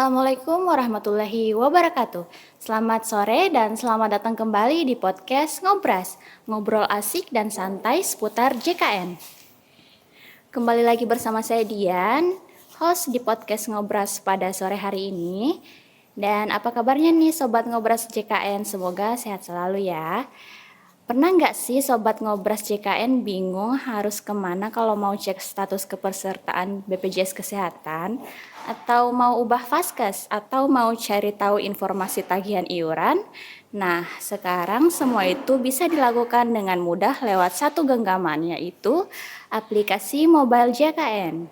Assalamualaikum warahmatullahi wabarakatuh. Selamat sore dan selamat datang kembali di podcast Ngobras, ngobrol asik dan santai seputar JKN. Kembali lagi bersama saya Dian, host di podcast Ngobras pada sore hari ini. Dan apa kabarnya nih Sobat Ngobras JKN? Semoga sehat selalu ya. Pernah nggak sih Sobat Ngobras JKN bingung harus kemana kalau mau cek status kepesertaan BPJS Kesehatan? Atau mau ubah Vaskes? Atau mau cari tahu informasi tagihan iuran? Nah, sekarang semua itu bisa dilakukan dengan mudah lewat satu genggaman, yaitu aplikasi mobile JKN.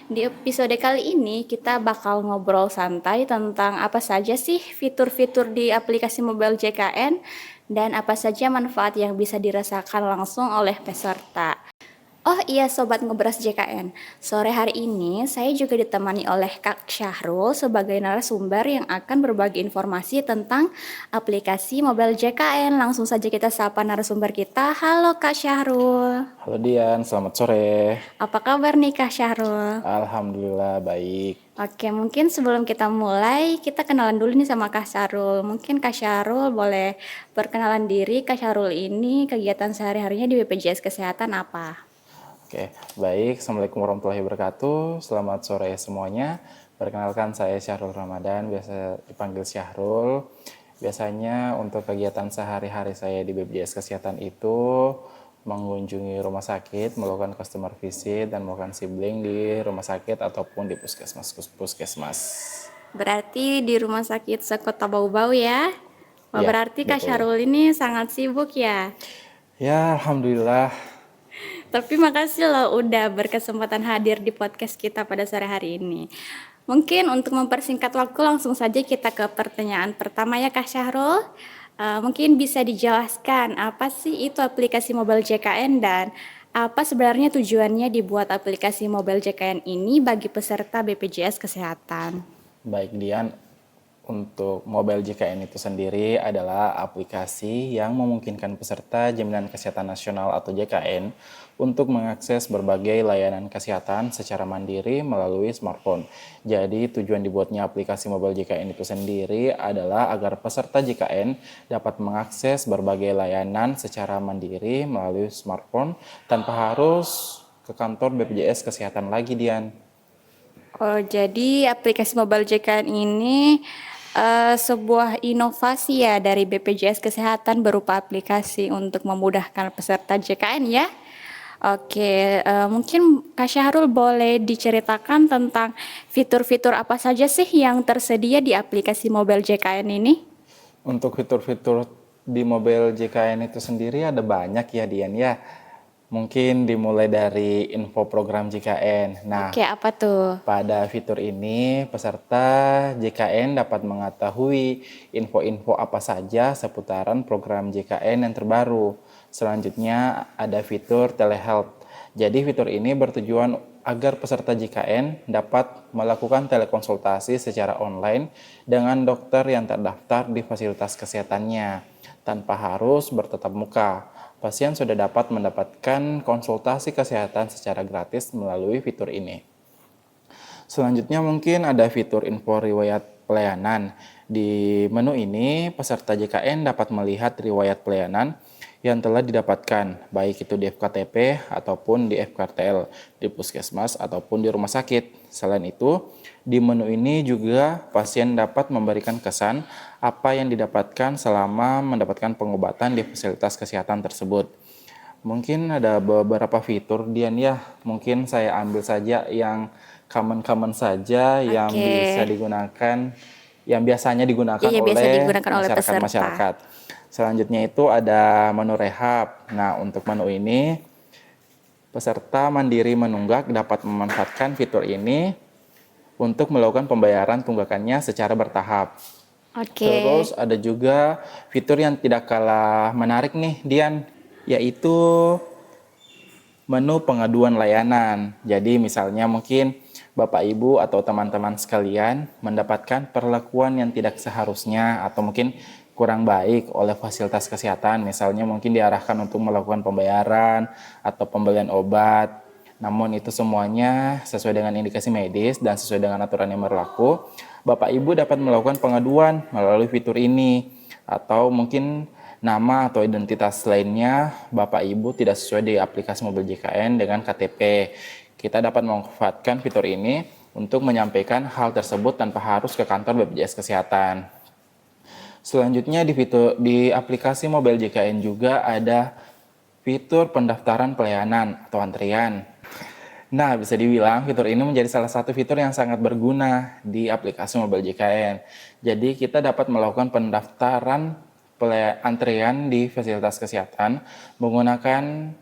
Di episode kali ini kita bakal ngobrol santai tentang apa saja sih fitur-fitur di aplikasi mobile JKN dan apa saja manfaat yang bisa dirasakan langsung oleh peserta. Oh iya Sobat Ngobras JKN, sore hari ini saya juga ditemani oleh Kak Syahrul sebagai narasumber yang akan berbagi informasi tentang aplikasi mobile JKN. Langsung saja kita sapa narasumber kita. Halo Kak Syahrul. Halo Dian, selamat sore. Apa kabar nih Kak Syahrul? Alhamdulillah baik. Oke, mungkin sebelum kita mulai, kita kenalan dulu nih sama Kak Syahrul. Mungkin Kak Syahrul boleh perkenalan diri. Kak Syahrul ini kegiatan sehari-harinya di BPJS Kesehatan apa? Oke, baik. Assalamualaikum warahmatullahi wabarakatuh. Selamat sore semuanya. Perkenalkan saya Syahrul Ramadan, biasa dipanggil Syahrul. Biasanya untuk kegiatan sehari-hari saya di BPJS Kesehatan itu mengunjungi rumah sakit, melakukan customer visit, dan melakukan sibling di rumah sakit ataupun di puskesmas. Berarti di Rumah Sakit Sekota Bau-Bau ya? Wah, Ya, berarti Kak betul. Syahrul ini sangat sibuk ya? Ya, Alhamdulillah. Tapi makasih loh udah berkesempatan hadir di podcast kita pada sore hari ini. Mungkin untuk mempersingkat waktu langsung saja kita ke pertanyaan pertama ya Kak Syahrul. Mungkin bisa dijelaskan apa sih itu aplikasi mobile JKN dan apa sebenarnya tujuannya dibuat aplikasi mobile JKN ini bagi peserta BPJS Kesehatan? Baik Dian, untuk mobile JKN itu sendiri adalah aplikasi yang memungkinkan peserta Jaminan Kesehatan Nasional atau JKN untuk mengakses berbagai layanan kesehatan secara mandiri melalui smartphone. Jadi tujuan dibuatnya aplikasi mobile JKN itu sendiri adalah agar peserta JKN dapat mengakses berbagai layanan secara mandiri melalui smartphone tanpa harus ke kantor BPJS Kesehatan lagi, Dian. Oh, jadi aplikasi mobile JKN ini sebuah inovasi ya dari BPJS Kesehatan berupa aplikasi untuk memudahkan peserta JKN ya. Oke, mungkin Kak Syahrul boleh diceritakan tentang fitur-fitur apa saja sih yang tersedia di aplikasi mobile JKN ini? Untuk fitur-fitur di mobile JKN itu sendiri ada banyak ya Dian ya. Mungkin dimulai dari info program JKN. Nah, Oke, apa tuh? pada fitur ini peserta JKN dapat mengetahui info-info apa saja seputaran program JKN yang terbaru. Selanjutnya ada fitur telehealth. Jadi fitur ini bertujuan agar peserta JKN dapat melakukan telekonsultasi secara online dengan dokter yang terdaftar di fasilitas kesehatannya tanpa harus bertatap muka. Pasien sudah dapat mendapatkan konsultasi kesehatan secara gratis melalui fitur ini. Selanjutnya mungkin ada fitur info riwayat pelayanan. Di menu ini, peserta JKN dapat melihat riwayat pelayanan yang telah didapatkan, baik itu di FKTP ataupun di FKTL, di puskesmas ataupun di rumah sakit. Selain itu, di menu ini juga pasien dapat memberikan kesan apa yang didapatkan selama mendapatkan pengobatan di fasilitas kesehatan tersebut. Mungkin ada beberapa fitur Dian ya, mungkin saya ambil saja yang common saja yang Oke. bisa digunakan, yang biasanya digunakan Iya, biasa oleh digunakan oleh peserta. masyarakat. Selanjutnya itu ada menu rehab. Nah, untuk menu ini peserta mandiri menunggak dapat memanfaatkan fitur ini untuk melakukan pembayaran tunggakannya secara bertahap. Oke. Terus ada juga fitur yang tidak kalah menarik nih Dian, yaitu menu pengaduan layanan. Jadi misalnya mungkin Bapak Ibu atau teman-teman sekalian mendapatkan perlakuan yang tidak seharusnya atau mungkin kurang baik oleh fasilitas kesehatan, misalnya mungkin diarahkan untuk melakukan pembayaran atau pembelian obat. Namun itu semuanya sesuai dengan indikasi medis dan sesuai dengan aturan yang berlaku. Bapak Ibu dapat melakukan pengaduan melalui fitur ini, atau mungkin nama atau identitas lainnya Bapak Ibu tidak sesuai di aplikasi mobil JKN dengan KTP. Kita dapat memanfaatkan fitur ini untuk menyampaikan hal tersebut tanpa harus ke kantor BPJS Kesehatan. Selanjutnya di aplikasi mobil JKN juga ada fitur pendaftaran pelayanan atau antrian. Nah, bisa dibilang fitur ini menjadi salah satu fitur yang sangat berguna di aplikasi mobil JKN. Jadi kita dapat melakukan pendaftaran antrian di fasilitas kesehatan menggunakan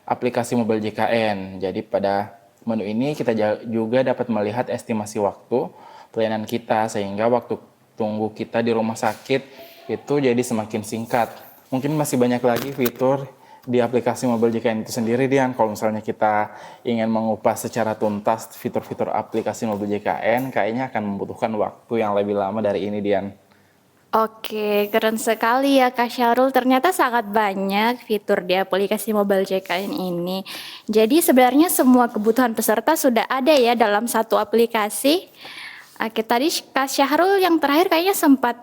aplikasi mobil JKN. Jadi pada menu ini kita juga dapat melihat estimasi waktu pelayanan kita, sehingga waktu tunggu kita di rumah sakit itu jadi semakin singkat. Mungkin masih banyak lagi fitur di aplikasi mobil JKN itu sendiri, Dian. Kalau misalnya kita ingin mengupas secara tuntas fitur-fitur aplikasi mobil JKN, kayaknya akan membutuhkan waktu yang lebih lama dari ini, Dian. Oke, keren sekali ya Kak Syahrul. Ternyata sangat banyak fitur di aplikasi Mobile JKN ini. Jadi sebenarnya semua kebutuhan peserta sudah ada ya dalam satu aplikasi. Oke, tadi Kak Syahrul yang terakhir kayaknya sempat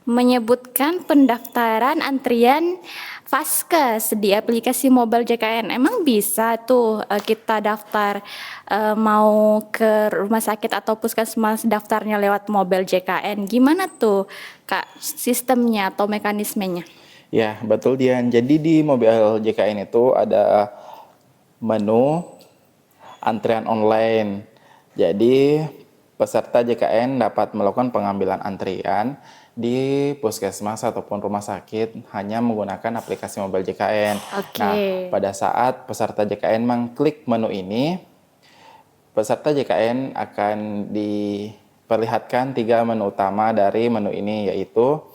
menyebutkan pendaftaran antrian Vaskes di aplikasi Mobile JKN. Emang bisa tuh kita daftar mau ke rumah sakit atau puskesmas, daftarnya lewat Mobile JKN. Gimana tuh Kak sistemnya atau mekanismenya? Ya, betul, Dian. Jadi di mobil JKN itu ada menu antrian online. Jadi peserta JKN dapat melakukan pengambilan antrian di puskesmas ataupun rumah sakit hanya menggunakan aplikasi mobil JKN. Oke. Nah, pada saat peserta JKN mengklik menu ini, peserta JKN akan diperlihatkan 3 menu utama dari menu ini, yaitu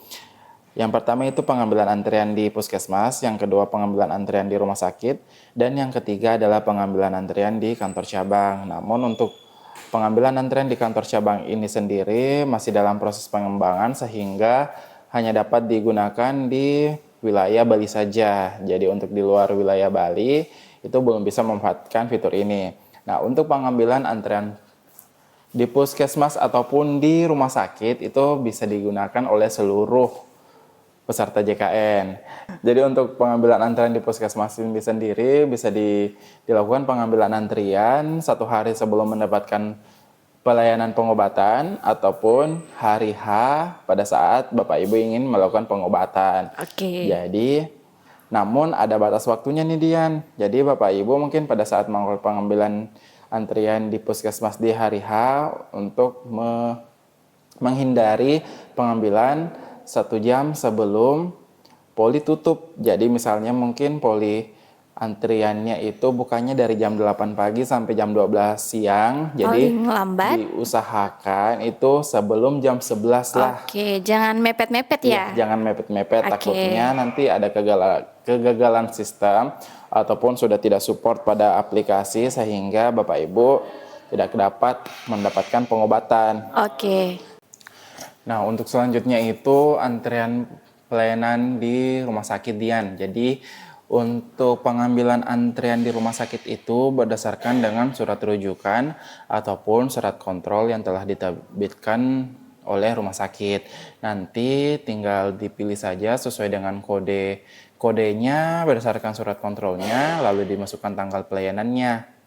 yang pertama itu pengambilan antrian di puskesmas, yang kedua pengambilan antrian di rumah sakit, dan yang ketiga adalah pengambilan antrian di kantor cabang. Namun untuk pengambilan antrian di kantor cabang ini sendiri masih dalam proses pengembangan, sehingga hanya dapat digunakan di wilayah Bali saja. Jadi untuk di luar wilayah Bali itu belum bisa memanfaatkan fitur ini. Nah, untuk pengambilan antrian di puskesmas ataupun di rumah sakit itu bisa digunakan oleh seluruh peserta JKN. Jadi untuk pengambilan antrian di puskesmas ini sendiri bisa dilakukan pengambilan antrian 1 hari sebelum mendapatkan pelayanan pengobatan ataupun hari H pada saat Bapak Ibu ingin melakukan pengobatan. Oke. Jadi, namun ada batas waktunya nih, Dian. Jadi Bapak Ibu mungkin pada saat melakukan pengambilan antrian di puskesmas di hari H untuk menghindari pengambilan 1 jam sebelum poli tutup. Jadi misalnya mungkin poli antriannya itu bukannya dari jam 8 pagi sampai jam 12 siang. Jadi lambat. diusahakan itu sebelum jam 11 lah. Oke, jangan mepet-mepet ya. Jangan mepet-mepet, Oke. takutnya nanti ada kegagalan sistem ataupun sudah tidak support pada aplikasi sehingga Bapak Ibu tidak dapat mendapatkan pengobatan. Oke. Nah, untuk selanjutnya itu antrian pelayanan di rumah sakit, Dian. Jadi untuk pengambilan antrian di rumah sakit itu berdasarkan dengan surat rujukan ataupun surat kontrol yang telah diterbitkan oleh rumah sakit. Nanti tinggal dipilih saja sesuai dengan kodenya berdasarkan surat kontrolnya, lalu dimasukkan tanggal pelayanannya.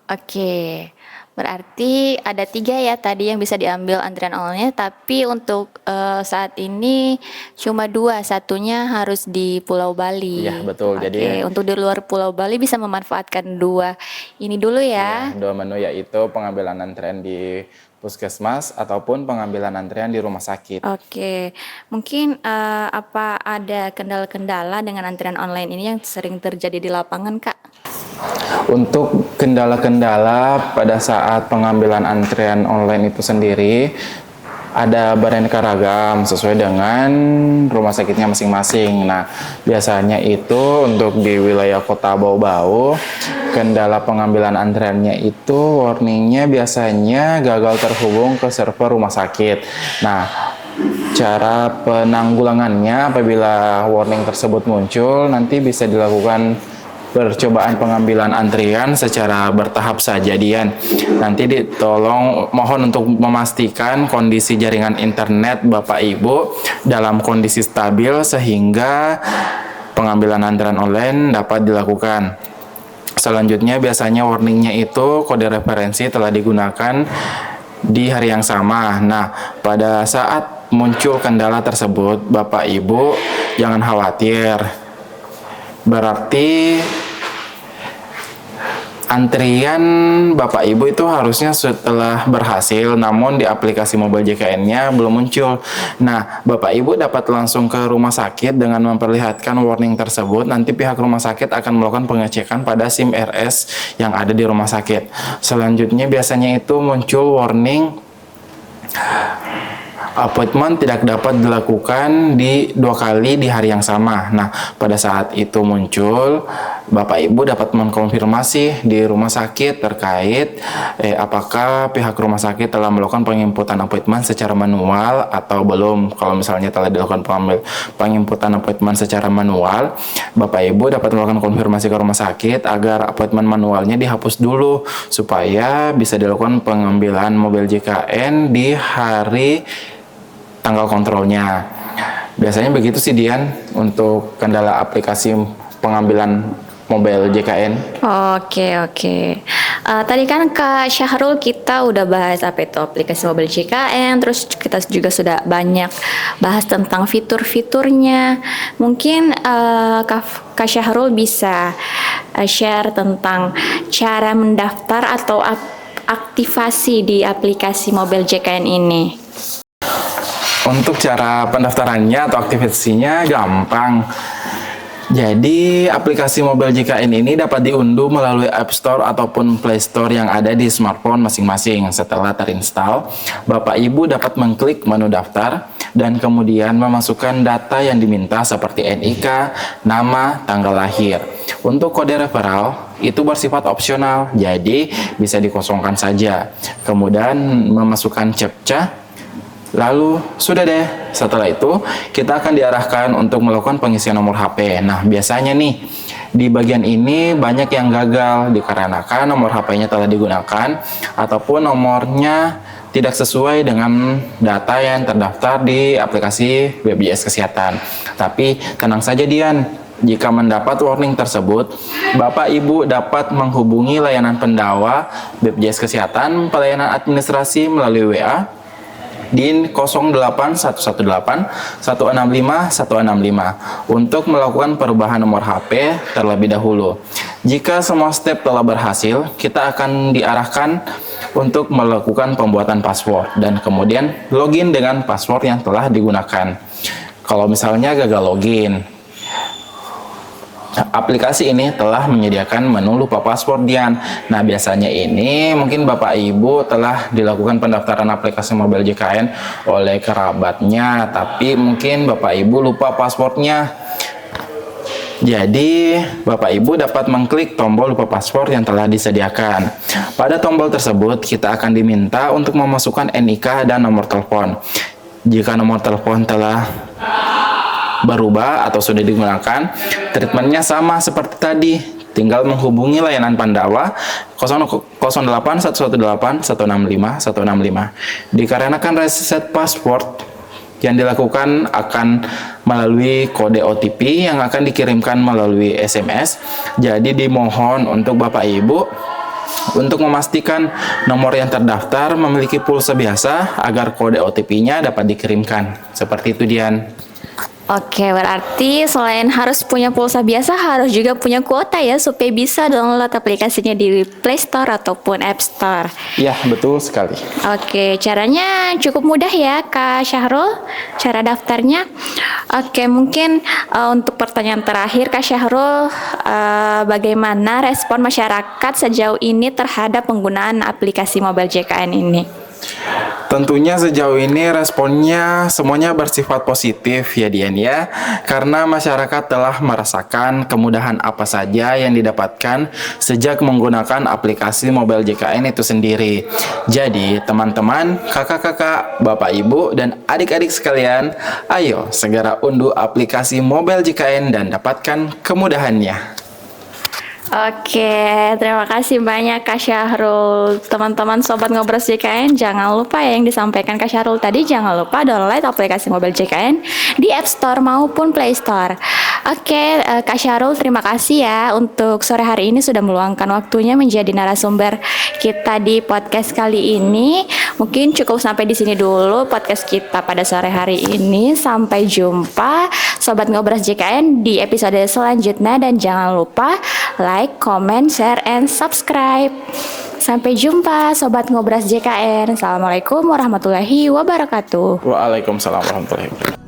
Oke, berarti ada 3 ya tadi yang bisa diambil antrian online, tapi untuk saat ini cuma 2, satunya harus di Pulau Bali. Iya, betul. Oke, Jadi untuk di luar Pulau Bali bisa memanfaatkan 2 ini dulu ya. 2 menu yaitu pengambilan antrian di puskesmas ataupun pengambilan antrian di rumah sakit. Oke, mungkin apa ada kendala-kendala dengan antrian online ini yang sering terjadi di lapangan, Kak? Untuk kendala-kendala pada saat pengambilan antrian online itu sendiri ada beraneka ragam sesuai dengan rumah sakitnya masing-masing. Nah, biasanya itu untuk di wilayah Kota Bau-Bau, kendala pengambilan antriannya itu warningnya biasanya gagal terhubung ke server rumah sakit. Nah, cara penanggulangannya apabila warning tersebut muncul nanti bisa dilakukan percobaan pengambilan antrian secara bertahap saja, Dian. Nanti mohon untuk memastikan kondisi jaringan internet Bapak Ibu dalam kondisi stabil sehingga pengambilan antrian online dapat dilakukan. Selanjutnya biasanya warningnya itu kode referensi telah digunakan di hari yang sama. Nah, pada saat muncul kendala tersebut, Bapak Ibu jangan khawatir. Berarti antrian Bapak Ibu itu harusnya setelah berhasil, namun di aplikasi mobile JKN-nya belum muncul. Nah, Bapak Ibu dapat langsung ke rumah sakit dengan memperlihatkan warning tersebut. Nanti pihak rumah sakit akan melakukan pengecekan pada SIM RS yang ada di rumah sakit. Selanjutnya biasanya itu muncul warning appointment tidak dapat dilakukan di 2 kali di hari yang sama. Nah, pada saat itu muncul, Bapak Ibu dapat mengkonfirmasi di rumah sakit terkait apakah pihak rumah sakit telah melakukan penginputan appointment secara manual atau belum. Kalau misalnya telah dilakukan penginputan appointment secara manual, Bapak Ibu dapat melakukan konfirmasi ke rumah sakit agar appointment manualnya dihapus dulu supaya bisa dilakukan pengambilan mobil JKN di hari tanggal kontrolnya. Biasanya begitu sih, Dian, untuk kendala aplikasi pengambilan mobil JKN. Oke. Tadi kan Kak Syahrul kita udah bahas apa itu aplikasi mobil JKN, terus kita juga sudah banyak bahas tentang fitur-fiturnya. Mungkin Kak Syahrul bisa share tentang cara mendaftar atau aktivasi di aplikasi mobil JKN ini. Untuk cara pendaftarannya atau aktivasinya gampang. Jadi, aplikasi mobil JKN ini dapat diunduh melalui App Store ataupun Play Store yang ada di smartphone masing-masing. Setelah terinstall, Bapak Ibu dapat mengklik menu daftar dan kemudian memasukkan data yang diminta seperti NIK, nama, tanggal lahir. Untuk kode referral itu bersifat opsional, jadi bisa dikosongkan saja. Kemudian memasukkan CAPTCHA. Lalu sudah deh, setelah itu kita akan diarahkan untuk melakukan pengisian nomor HP. Nah, biasanya nih di bagian ini banyak yang gagal dikarenakan nomor HP-nya telah digunakan ataupun nomornya tidak sesuai dengan data yang terdaftar di aplikasi BPJS Kesehatan. Tapi tenang saja, Dian, jika mendapat warning tersebut, Bapak Ibu dapat menghubungi layanan pendawa BPJS Kesehatan, pelayanan administrasi melalui WA di 08118 165 165 untuk melakukan perubahan nomor HP terlebih dahulu. Jika semua step telah berhasil, kita akan diarahkan untuk melakukan pembuatan password dan kemudian login dengan password yang telah digunakan. Kalau misalnya gagal login, aplikasi ini telah menyediakan menu lupa password, Dian. Nah, biasanya ini mungkin Bapak Ibu telah dilakukan pendaftaran aplikasi mobil JKN oleh kerabatnya, tapi mungkin Bapak Ibu lupa passwordnya. Jadi, Bapak Ibu dapat mengklik tombol lupa password yang telah disediakan. Pada tombol tersebut, kita akan diminta untuk memasukkan NIK dan nomor telepon. Jika nomor telepon telah berubah atau sudah digunakan, treatmentnya sama seperti tadi, tinggal menghubungi layanan Pandawa 08118 165 165. Dikarenakan reset password yang dilakukan akan melalui kode OTP yang akan dikirimkan melalui SMS, jadi dimohon untuk Bapak Ibu untuk memastikan nomor yang terdaftar memiliki pulsa biasa agar kode OTP-nya dapat dikirimkan. Seperti itu, Dian. Oke, berarti selain harus punya pulsa biasa, harus juga punya kuota ya, supaya bisa download aplikasinya di Play Store ataupun App Store. Ya, betul sekali. Oke, caranya cukup mudah ya, Kak Syahrul, cara daftarnya. Oke, mungkin untuk pertanyaan terakhir, Kak Syahrul, bagaimana respon masyarakat sejauh ini terhadap penggunaan aplikasi Mobile JKN ini? Tentunya sejauh ini responnya semuanya bersifat positif ya, Dian ya, karena masyarakat telah merasakan kemudahan apa saja yang didapatkan sejak menggunakan aplikasi Mobile JKN itu sendiri. Jadi teman-teman, kakak-kakak, bapak ibu, dan adik-adik sekalian, ayo segera unduh aplikasi Mobile JKN dan dapatkan kemudahannya. Oke, terima kasih banyak Kak Syahrul. Teman-teman Sobat Ngobras JKN, jangan lupa ya yang disampaikan Kak Syahrul tadi, jangan lupa download aplikasi mobil JKN di App Store maupun Play Store. Oke, Kak Syahrul, terima kasih ya untuk sore hari ini sudah meluangkan waktunya menjadi narasumber kita di podcast kali ini. Mungkin cukup sampai di sini dulu podcast kita pada sore hari ini. Sampai jumpa Sobat Ngobras JKN di episode selanjutnya dan jangan lupa like, comment, share, and subscribe. Sampai jumpa Sobat Ngobras JKN. Assalamualaikum warahmatullahi wabarakatuh. Waalaikumsalam warahmatullahi wabarakatuh.